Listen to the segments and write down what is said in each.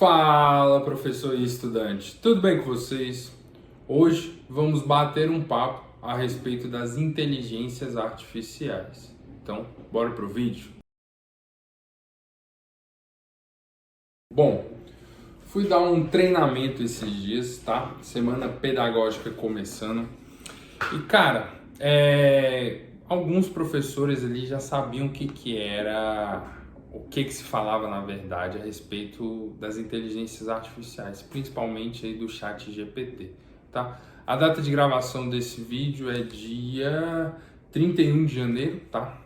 Fala, professor e estudante, tudo bem com vocês? Hoje vamos bater um papo a respeito das inteligências artificiais. Então, bora pro vídeo? Bom, fui dar um treinamento esses dias, tá? Semana pedagógica começando. E cara, alguns professores ali já sabiam o que se falava na verdade a respeito das inteligências artificiais, principalmente aí do chat GPT, tá? A data de gravação desse vídeo é dia 31 de janeiro, tá?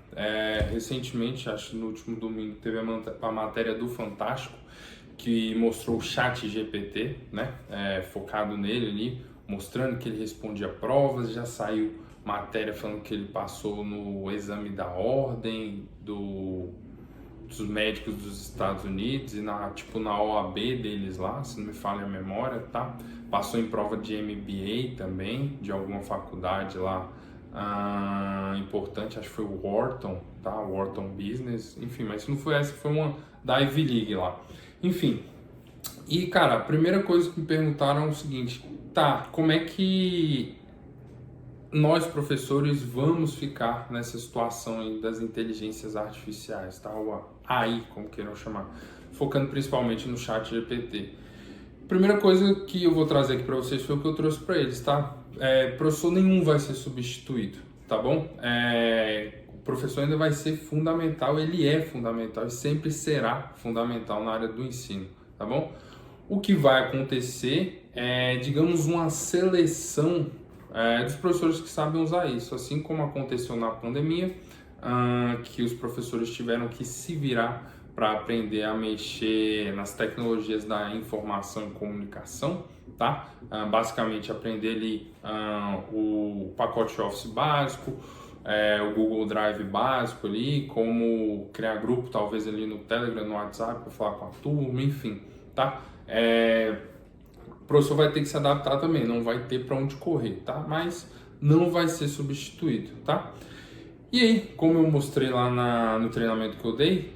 Recentemente, acho que no último domingo, teve a matéria do Fantástico que mostrou o chat GPT, né? Focado nele ali, mostrando que ele respondia provas, já saiu matéria falando que ele passou no exame da ordem dos médicos dos Estados Unidos e na OAB deles lá, se não me falha a memória, tá? Passou em prova de MBA também, de alguma faculdade lá importante, acho que foi o Wharton, tá? Wharton Business, enfim, mas se não foi essa, foi uma da Ivy League lá. Enfim, e cara, a primeira coisa que me perguntaram é o seguinte, tá, como é que nós professores vamos ficar nessa situação aí das inteligências artificiais, tá? Ou AI, como queiram chamar, focando principalmente no chat GPT. Primeira coisa que eu vou trazer aqui para vocês foi o que eu trouxe para eles, tá? Professor nenhum vai ser substituído, tá bom? O professor ainda vai ser fundamental, ele é fundamental e sempre será fundamental na área do ensino, tá bom? O que vai acontecer é, digamos, uma seleção dos professores que sabem usar isso, assim como aconteceu na pandemia, que os professores tiveram que se virar para aprender a mexer nas tecnologias da informação e comunicação, tá? Basicamente aprender ali o pacote Office básico, o Google Drive básico ali, como criar grupo talvez ali no Telegram, no WhatsApp para falar com a turma, enfim, tá? O professor vai ter que se adaptar também, não vai ter para onde correr, tá? Mas não vai ser substituído, tá? E aí, como eu mostrei lá no treinamento que eu dei,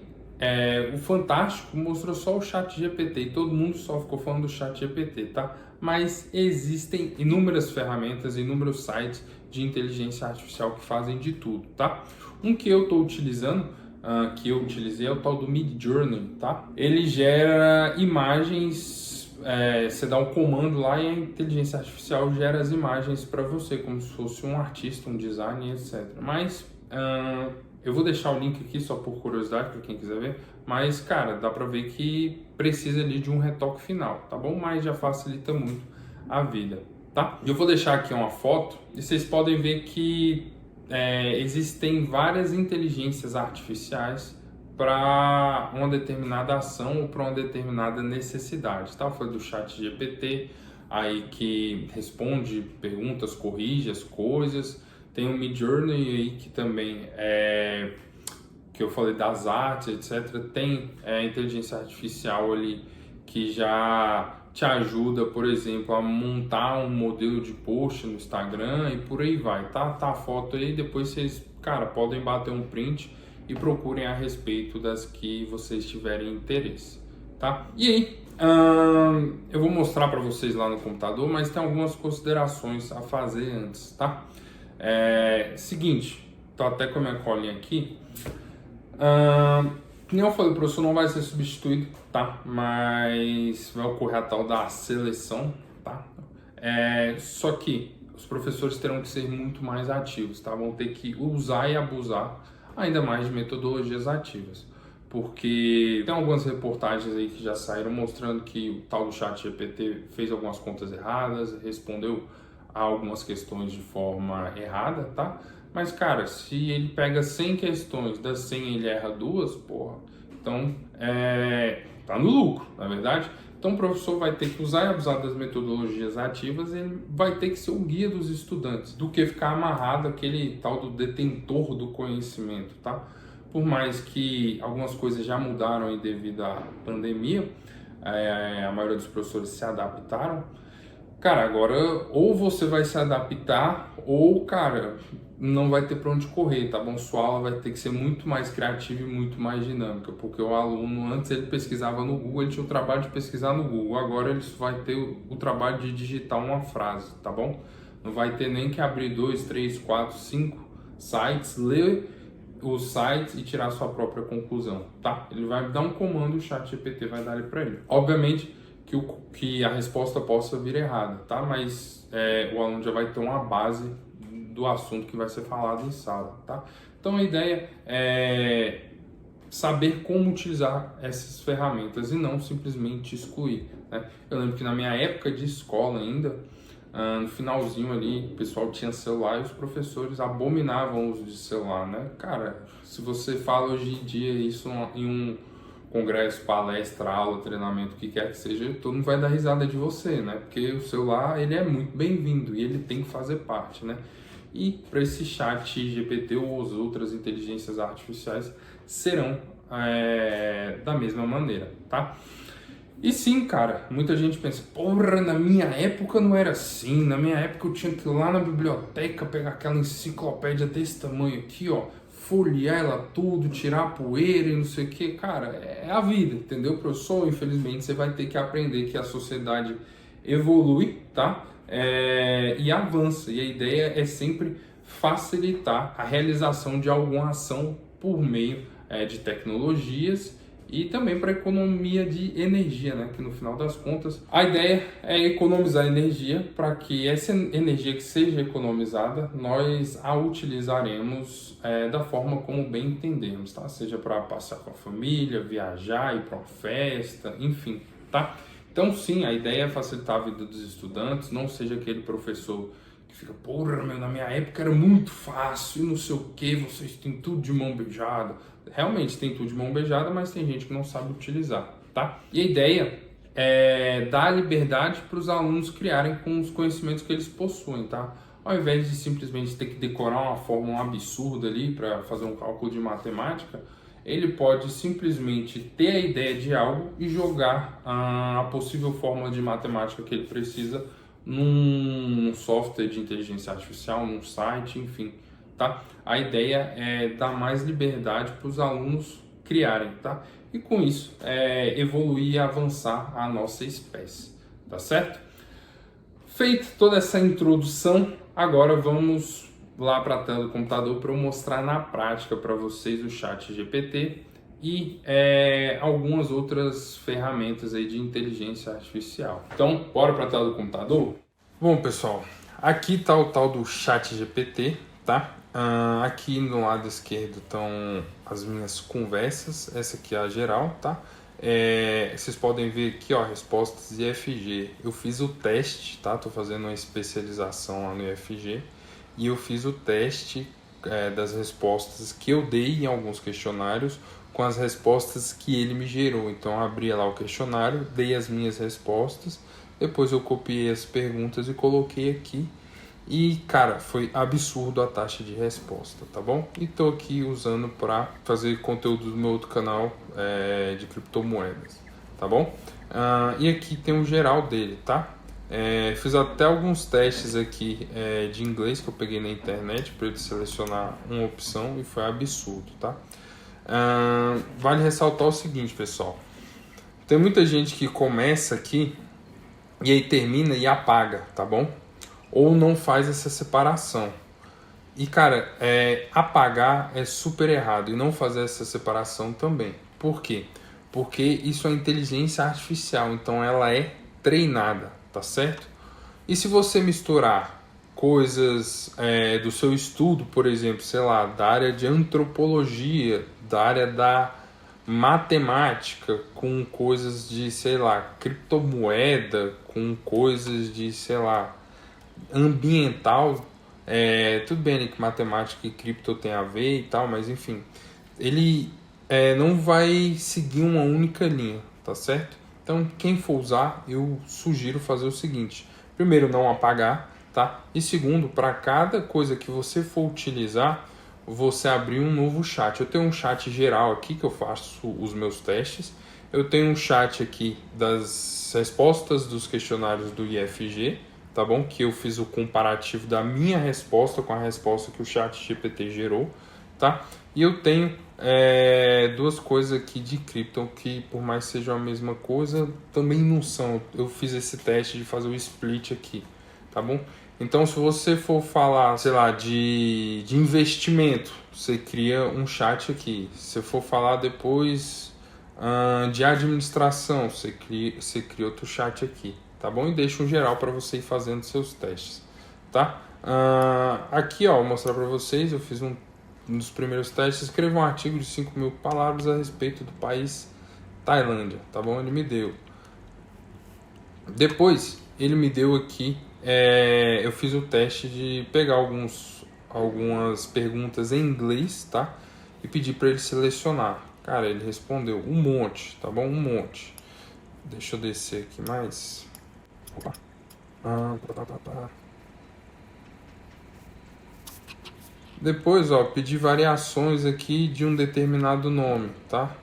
o Fantástico mostrou só o chat GPT e todo mundo só ficou falando do chat GPT, tá? Mas existem inúmeras ferramentas, inúmeros sites de inteligência artificial que fazem de tudo, tá? Um que eu estou utilizando, que eu utilizei, é o tal do Midjourney, tá? Ele gera imagens, você dá um comando lá e a inteligência artificial gera as imagens para você, como se fosse um artista, um designer, etc. Mas eu vou deixar o link aqui só por curiosidade para quem quiser ver, mas cara, dá para ver que precisa ali de um retoque final, tá bom? Mas já facilita muito a vida, tá? Eu vou deixar aqui uma foto e vocês podem ver que existem várias inteligências artificiais para uma determinada ação ou para uma determinada necessidade, tá? Foi do chat GPT, aí que responde perguntas, corrige as coisas. Tem o Midjourney aí que também que eu falei das artes, etc. Tem inteligência artificial ali que já te ajuda, por exemplo, a montar um modelo de post no Instagram e por aí vai, tá? Tá a foto aí, depois vocês, cara, podem bater um print e procurem a respeito das que vocês tiverem interesse, tá? E aí, eu vou mostrar para vocês lá no computador, mas tem algumas considerações a fazer antes, tá? Seguinte, tô até com a minha colinha aqui. Como eu falei, o professor não vai ser substituído, tá? Mas vai ocorrer a tal da seleção, tá? Só que os professores terão que ser muito mais ativos, tá? Vão ter que usar e abusar ainda mais de metodologias ativas. Porque tem algumas reportagens aí que já saíram mostrando que o tal do chat GPT fez algumas contas erradas, respondeu a algumas questões de forma errada, tá? Mas, cara, se ele pega 100 questões, das 100 ele erra duas, porra, então tá no lucro, na verdade. Então o professor vai ter que usar e abusar das metodologias ativas, ele vai ter que ser o guia dos estudantes, do que ficar amarrado aquele tal do detentor do conhecimento, tá? Por mais que algumas coisas já mudaram aí devido à pandemia, a maioria dos professores se adaptaram, Cara, agora ou você vai se adaptar ou, cara, não vai ter para onde correr, tá bom? Sua aula vai ter que ser muito mais criativa e muito mais dinâmica, porque o aluno, antes ele pesquisava no Google, ele tinha o trabalho de pesquisar no Google, agora ele vai ter o trabalho de digitar uma frase, tá bom? Não vai ter nem que abrir 2, 3, 4, 5 sites, ler os sites e tirar sua própria conclusão, tá? Ele vai dar um comando, o ChatGPT vai dar ele para ele. Obviamente que a resposta possa vir errada, tá? Mas o aluno já vai ter uma base do assunto que vai ser falado em sala, tá? Então a ideia é saber como utilizar essas ferramentas e não simplesmente excluir, né? Eu lembro que na minha época de escola ainda, no finalzinho ali, o pessoal tinha celular e os professores abominavam o uso de celular, né? Cara, se você fala hoje em dia isso em um congresso, palestra, aula, treinamento, o que quer que seja, todo mundo vai dar risada de você, né? Porque o celular, ele é muito bem-vindo e ele tem que fazer parte, né? E para esse chat GPT ou as outras inteligências artificiais serão da mesma maneira, tá? E sim, cara, muita gente pensa, porra, na minha época não era assim, na minha época eu tinha que ir lá na biblioteca, pegar aquela enciclopédia desse tamanho aqui, ó, folhear ela tudo, tirar a poeira e não sei o que, cara, é a vida, entendeu, professor? Infelizmente você vai ter que aprender que a sociedade evolui, tá? E avança, e a ideia é sempre facilitar a realização de alguma ação por meio de tecnologias e também para economia de energia, né? Que no final das contas a ideia é economizar energia para que essa energia que seja economizada nós a utilizaremos da forma como bem entendemos, tá? Seja para passear com a família, viajar, ir para uma festa, enfim, tá? Então sim, a ideia é facilitar a vida dos estudantes, não seja aquele professor que fica, porra, meu, na minha época era muito fácil e não sei o que, vocês têm tudo de mão beijada. Realmente tem tudo de mão beijada, mas tem gente que não sabe utilizar, tá? E a ideia é dar liberdade para os alunos criarem com os conhecimentos que eles possuem, tá? Ao invés de simplesmente ter que decorar uma fórmula absurda ali para fazer um cálculo de matemática, ele pode simplesmente ter a ideia de algo e jogar a possível fórmula de matemática que ele precisa num software de inteligência artificial, num site, enfim, tá? A ideia é dar mais liberdade para os alunos criarem, tá? E com isso, evoluir e avançar a nossa espécie, tá certo? Feita toda essa introdução, agora vamos lá para a tela do computador para eu mostrar na prática para vocês o ChatGPT e algumas outras ferramentas aí de inteligência artificial. Então, bora para a tela do computador? Bom, pessoal, aqui está o tal do ChatGPT, tá? Aqui no lado esquerdo estão as minhas conversas, essa aqui é a geral, tá? Vocês podem ver aqui, ó, respostas IFG. Eu fiz o teste, tá? Tô fazendo uma especialização lá no IFG e eu fiz o teste das respostas que eu dei em alguns questionários com as respostas que ele me gerou. Então eu abri lá o questionário, dei as minhas respostas, depois eu copiei as perguntas e coloquei aqui. E, cara, foi absurdo a taxa de resposta, tá bom? E tô aqui usando para fazer conteúdo do meu outro canal de criptomoedas, tá bom? E aqui tem o geral dele, tá? Fiz até alguns testes aqui de inglês que eu peguei na internet para ele selecionar uma opção e foi absurdo, tá? Vale ressaltar o seguinte, pessoal. Tem muita gente que começa aqui e aí termina e apaga, tá bom? Ou não faz essa separação. E, cara, apagar é super errado e não fazer essa separação também. Por quê? Porque isso é inteligência artificial, então ela é treinada, tá certo? E se você misturar coisas do seu estudo, por exemplo, sei lá, da área de antropologia, da área da matemática, com coisas de, sei lá, criptomoeda, com coisas de, sei lá, ambiental, tudo bem que matemática e cripto tem a ver e tal, mas enfim, ele não vai seguir uma única linha, tá certo? Então, quem for usar, eu sugiro fazer o seguinte: primeiro, não apagar, tá? E segundo, para cada coisa que você for utilizar, você abrir um novo chat. Eu tenho um chat geral aqui que eu faço os meus testes. Eu tenho um chat aqui das respostas dos questionários do IFG, tá bom? Que eu fiz o comparativo da minha resposta com a resposta que o ChatGPT gerou, tá? E eu tenho duas coisas aqui de Krypton que, por mais que sejam a mesma coisa, também não são. Eu fiz esse teste de fazer o split aqui, tá bom? Então, se você for falar, sei lá, de investimento, você cria um chat aqui. Se você for falar depois de administração, você cria outro chat aqui, tá bom? E deixa um geral para você ir fazendo seus testes, tá? Aqui, ó, vou mostrar para vocês, eu fiz um dos primeiros testes, escreva um artigo de 5.000 palavras a respeito do país Tailândia, tá bom? Ele me deu. Depois, ele me deu aqui, eu fiz o teste de pegar algumas perguntas em inglês, tá? E pedir para ele selecionar. Cara, ele respondeu um monte, tá bom? Um monte. Deixa eu descer aqui mais. Opa. Depois, ó, pedi variações aqui de um determinado nome, tá?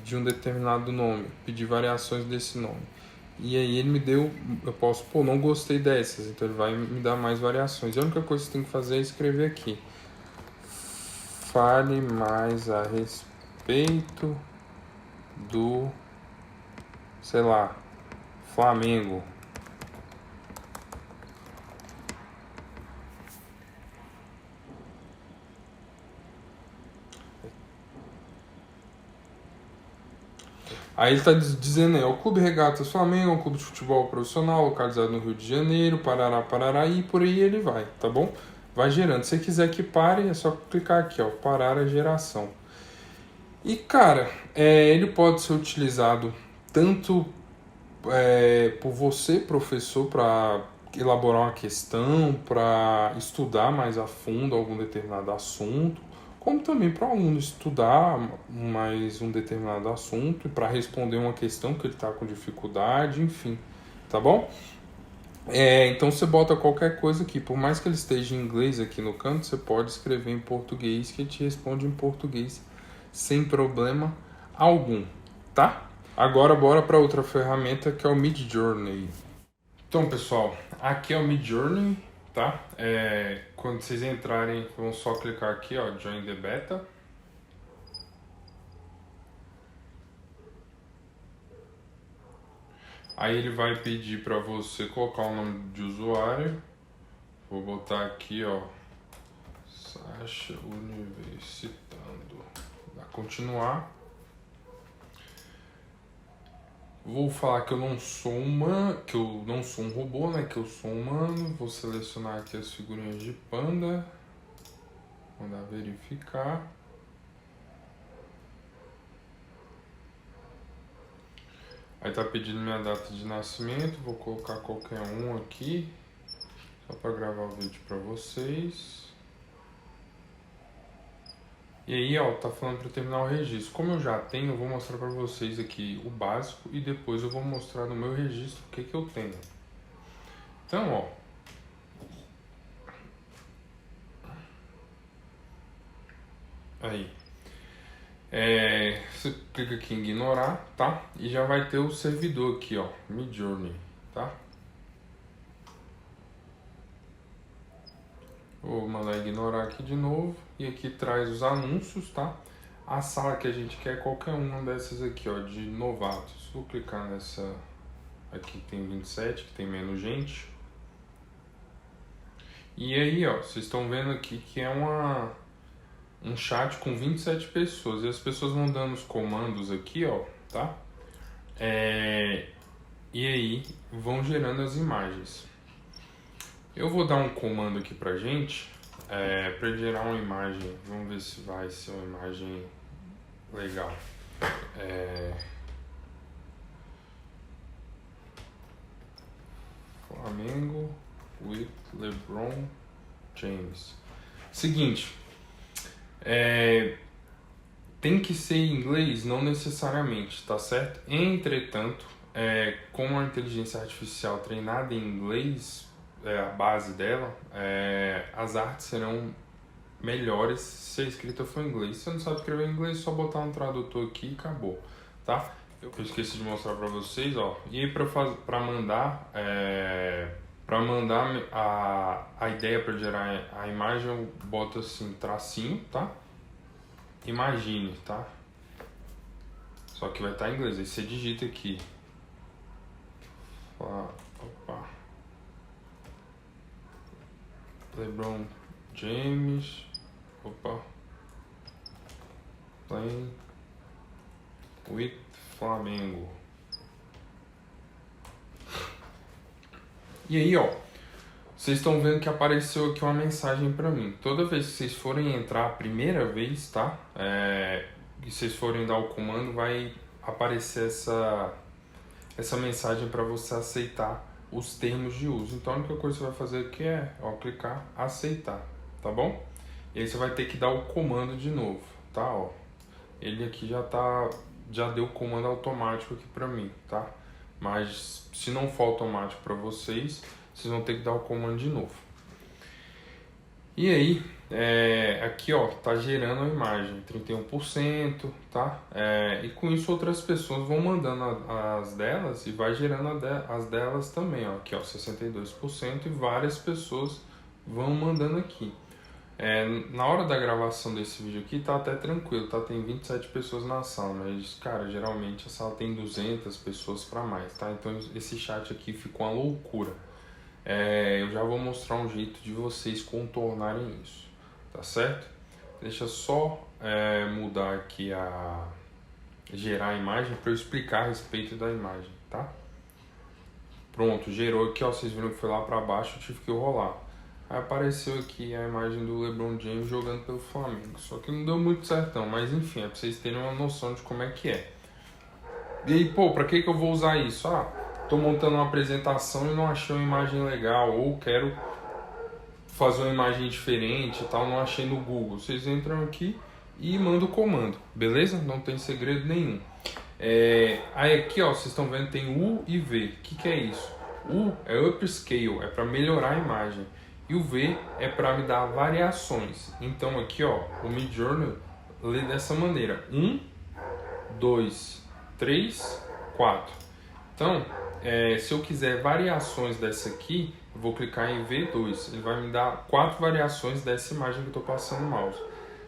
De um determinado nome. Pedi variações desse nome. E aí ele me deu, eu posso, não gostei dessas, então ele vai me dar mais variações. E a única coisa que você tem que fazer é escrever aqui. Fale mais a respeito do, sei lá, Flamengo. Aí ele está dizendo, o Clube Regatas Flamengo é um clube de futebol profissional localizado no Rio de Janeiro, Parará, e por aí ele vai, tá bom? Vai gerando. Se você quiser que pare, é só clicar aqui, ó, parar a geração. E, cara, ele pode ser utilizado tanto por você, professor, para elaborar uma questão, para estudar mais a fundo algum determinado assunto, como também para o aluno estudar mais um determinado assunto e para responder uma questão que ele está com dificuldade, enfim, tá bom? Então você bota qualquer coisa aqui, por mais que ele esteja em inglês aqui no canto, você pode escrever em português que ele te responde em português sem problema algum, tá? Agora bora para outra ferramenta que é o Midjourney. Então pessoal, aqui é o Midjourney, tá? Quando vocês entrarem, vão só clicar aqui, ó, Join the Beta. Aí ele vai pedir para você colocar o nome de usuário. Vou botar aqui, ó, Sasha Universitando. Vai continuar. Vou falar que eu não sou um robô, né? Que eu sou humano. Vou selecionar aqui as figurinhas de panda. Mandar verificar. Aí tá pedindo minha data de nascimento. Vou colocar qualquer um aqui, só para gravar o vídeo para vocês. E aí, ó, tá falando para terminar o registro. Como eu já tenho, eu vou mostrar para vocês aqui o básico e depois eu vou mostrar no meu registro o que eu tenho. Então, ó, aí, você clica aqui em ignorar, tá? E já vai ter o servidor aqui, ó, Midjourney, tá? Vou mandar ignorar aqui de novo e aqui traz os anúncios, tá? A sala que a gente quer é qualquer uma dessas aqui, ó, de novatos. Vou clicar nessa aqui que tem 27, que tem menos gente. E aí, ó, vocês estão vendo aqui que é um chat com 27 pessoas. E as pessoas vão dando os comandos aqui, ó, tá? E aí vão gerando as imagens. Eu vou dar um comando aqui pra gente, pra ele gerar uma imagem. Vamos ver se vai ser uma imagem legal. Flamengo with LeBron James. Seguinte, tem que ser em inglês? Não necessariamente, tá certo? Entretanto, como a inteligência artificial treinada em inglês, a base dela, as artes serão melhores se a escrita for em inglês. Se você não sabe escrever em inglês, é só botar um tradutor aqui e acabou, tá? Eu esqueci de mostrar para vocês, ó. E aí para mandar, a ideia para gerar a imagem, eu boto assim, tracinho, tá? Imagine, tá? Só que vai estar em inglês. Aí você digita aqui. Opa. LeBron James. Opa. Playing with Flamengo. E aí, ó. Vocês estão vendo que apareceu aqui uma mensagem para mim. Toda vez que vocês forem entrar a primeira vez, tá? E vocês forem dar o comando, vai aparecer essa mensagem para você aceitar os termos de uso. Então a única coisa que você vai fazer aqui é clicar aceitar, tá bom? E aí você vai ter que dar o comando de novo, tá? Ó, ele aqui já deu o comando automático aqui para mim, tá? Mas se não for automático para vocês vão ter que dar o comando de novo. E aí, aqui ó, tá gerando a imagem, 31%, tá? E com isso outras pessoas vão mandando as delas e vai gerando as delas também, ó. Aqui ó, 62% e várias pessoas vão mandando aqui. Na hora da gravação desse vídeo aqui tá até tranquilo, tá? Tem 27 pessoas na sala, mas cara, geralmente a sala tem 200 pessoas para mais, tá? Então esse chat aqui ficou uma loucura. Eu já vou mostrar um jeito de vocês contornarem isso, tá certo? Deixa só mudar aqui gerar a imagem para eu explicar a respeito da imagem, tá? Pronto, gerou aqui, ó, vocês viram que foi lá para baixo, eu tive que rolar. Aí apareceu aqui a imagem do LeBron James jogando pelo Flamengo, só que não deu muito certão, mas enfim, é para vocês terem uma noção de como é que é. E aí, pô, para que eu vou usar isso? Tô montando uma apresentação e não achei uma imagem legal, ou quero fazer uma imagem diferente e tal, não achei no Google. Vocês entram aqui e mandam o comando, beleza? Não tem segredo nenhum. Aí aqui, ó, vocês estão vendo, tem U e V. O que é isso? U é upscale, é para melhorar a imagem. E o V é para me dar variações. Então aqui, ó, o Midjourney lê dessa maneira: 1, 2, 3, 4. Então, se eu quiser variações dessa aqui, eu vou clicar em V2. Ele vai me dar 4 variações dessa imagem que eu estou passando o mouse.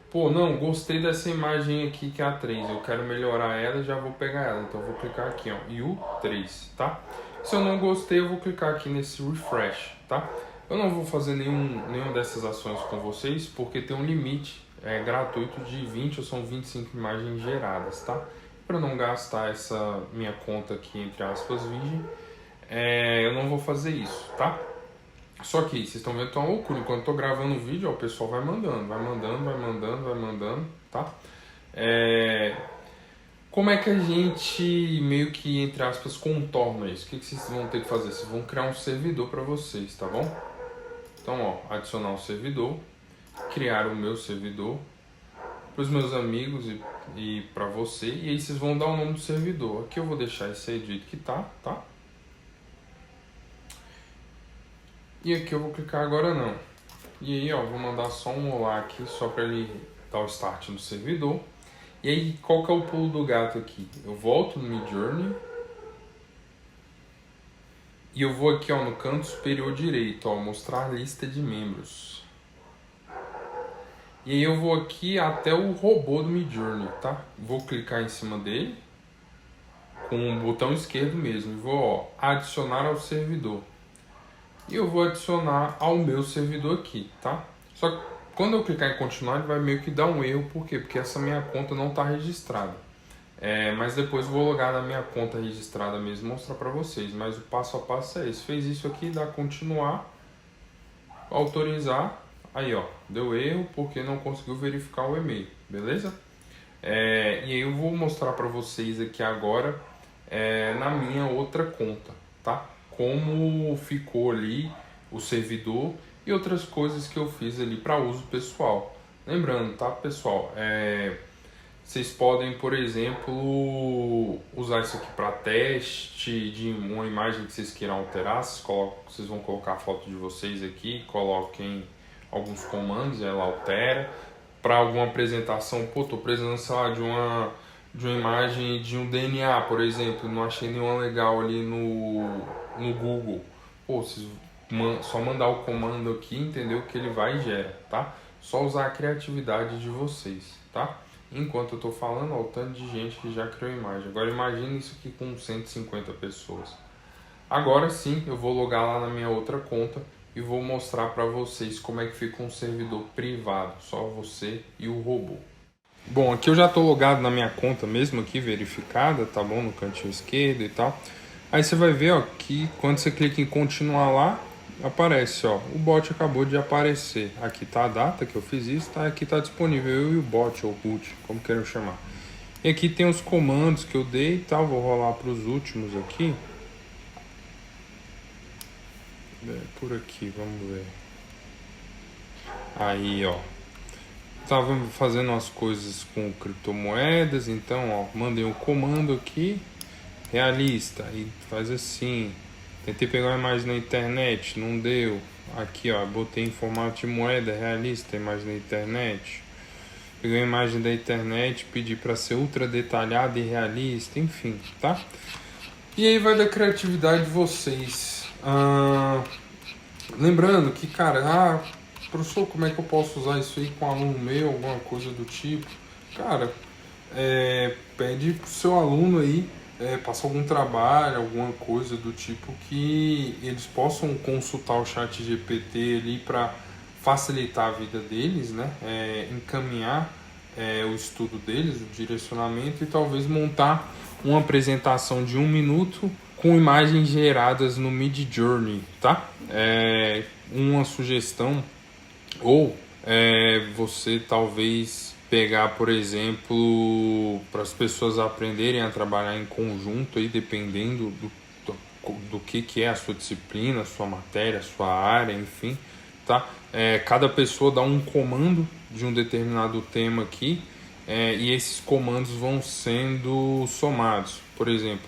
Pô, não, gostei dessa imagem aqui que é a 3. Eu quero melhorar ela e já vou pegar ela. Então eu vou clicar aqui, ó, em U3, tá? Se eu não gostei, eu vou clicar aqui nesse refresh, tá? Eu não vou fazer nenhuma dessas ações com vocês, porque tem um limite gratuito de 20 ou são 25 imagens geradas, tá? Para não gastar essa minha conta aqui, entre aspas, virgem, eu não vou fazer isso, tá? Só que vocês estão vendo que é uma loucura. Enquanto eu tô gravando o vídeo, ó, o pessoal vai mandando, tá? Como é que a gente meio que, entre aspas, contorna isso? O que vocês vão ter que fazer? Vocês vão criar um servidor para vocês, tá bom? Então, ó, adicionar um servidor, criar o meu servidor para os meus amigos e para você, e aí vocês vão dar o nome do servidor. Aqui eu vou deixar esse aí do jeito que tá? E aqui eu vou clicar agora não. E aí, ó, vou mandar só um olá aqui, só para ele dar o start no servidor. E aí, qual que é o pulo do gato aqui? Eu volto no Midjourney e eu vou aqui, ó, no canto superior direito, ó, mostrar lista de membros. E aí eu vou aqui até o robô do Midjourney, tá? Vou clicar em cima dele com o botão esquerdo mesmo e vou, ó, adicionar ao servidor. E eu vou adicionar ao meu servidor aqui, tá? Só que quando eu clicar em continuar, ele vai meio que dar um erro, por quê? Porque essa minha conta não está registrada. Mas depois eu vou logar na minha conta registrada mesmo e mostrar para vocês. Mas o passo a passo é esse. Fez isso aqui, dá continuar, autorizar. Aí, ó, deu erro porque não conseguiu verificar o e-mail, beleza? E aí eu vou mostrar para vocês aqui agora na minha outra conta, tá? Como ficou ali o servidor e outras coisas que eu fiz ali para uso pessoal. Lembrando, tá, pessoal? Vocês podem, por exemplo, usar isso aqui para teste de uma imagem que vocês queiram alterar. Vocês vão colocar a foto de vocês aqui, coloquem alguns comandos, ela altera. Para alguma apresentação, pô, tô precisando, sei lá, de uma imagem de um DNA, por exemplo, não achei nenhuma legal ali no Google. Pô, vocês só mandar o comando aqui, entendeu? Que ele vai e gera, tá? Só usar a criatividade de vocês, tá? Enquanto eu tô falando, ó, o tanto de gente que já criou imagem. Agora imagine isso aqui com 150 pessoas. Agora sim, eu vou logar lá na minha outra conta e vou mostrar para vocês como é que fica um servidor privado, só você e o robô. Bom, aqui eu já tô logado na minha conta mesmo aqui, verificada, tá bom? No cantinho esquerdo e tal. Aí você vai ver, ó, que quando você clica em continuar lá, aparece, ó, o bot acabou de aparecer. Aqui tá a data que eu fiz isso, tá? Aqui tá disponível eu e o bot, ou boot, como queiram chamar. E aqui tem os comandos que eu dei e tal, vou rolar para os últimos aqui. Por aqui, vamos ver. Aí, ó. Tava fazendo as coisas com criptomoedas, então, ó, mandei um comando aqui, realista, e faz assim. Tentei pegar uma imagem na internet, não deu. Aqui, ó, botei em formato de moeda, realista, imagem na internet. Peguei a imagem da internet, pedi para ser ultra detalhada e realista, enfim, tá? E aí vai da criatividade de vocês. Lembrando que, cara, professor, como é que eu posso usar isso aí com um aluno meu, alguma coisa do tipo? Cara, pede pro seu aluno aí, passar algum trabalho, alguma coisa do tipo que eles possam consultar o chat GPT ali para facilitar a vida deles, né? Encaminhar o estudo deles, o direcionamento e talvez montar uma apresentação de 1 minuto com imagens geradas no Midjourney, tá? Uma sugestão, ou você talvez pegar, por exemplo, para as pessoas aprenderem a trabalhar em conjunto, aí, dependendo do que é a sua disciplina, a sua matéria, a sua área, enfim, tá? Cada pessoa dá um comando de um determinado tema aqui, e esses comandos vão sendo somados. Por exemplo,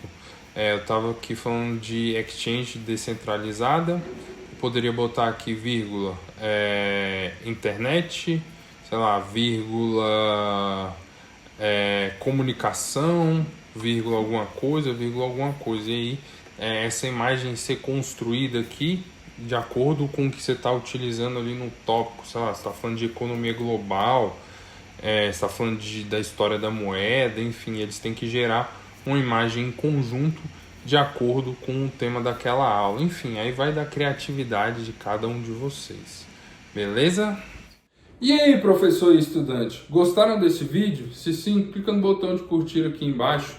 eu estava aqui falando de exchange descentralizada, eu poderia botar aqui vírgula, internet, sei lá, vírgula, comunicação, vírgula alguma coisa, e aí essa imagem ser construída aqui de acordo com o que você está utilizando ali no tópico, sei lá, você está falando de economia global, você está falando da história da moeda, enfim, eles têm que gerar uma imagem em conjunto de acordo com o tema daquela aula. Enfim, aí vai da criatividade de cada um de vocês. Beleza? E aí, professor e estudante, gostaram desse vídeo? Se sim, clica no botão de curtir aqui embaixo.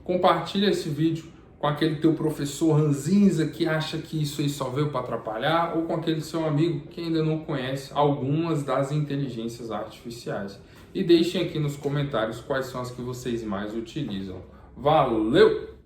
Compartilha esse vídeo com aquele teu professor ranzinza que acha que isso aí só veio para atrapalhar, ou com aquele seu amigo que ainda não conhece algumas das inteligências artificiais. E deixem aqui nos comentários quais são as que vocês mais utilizam. Valeu!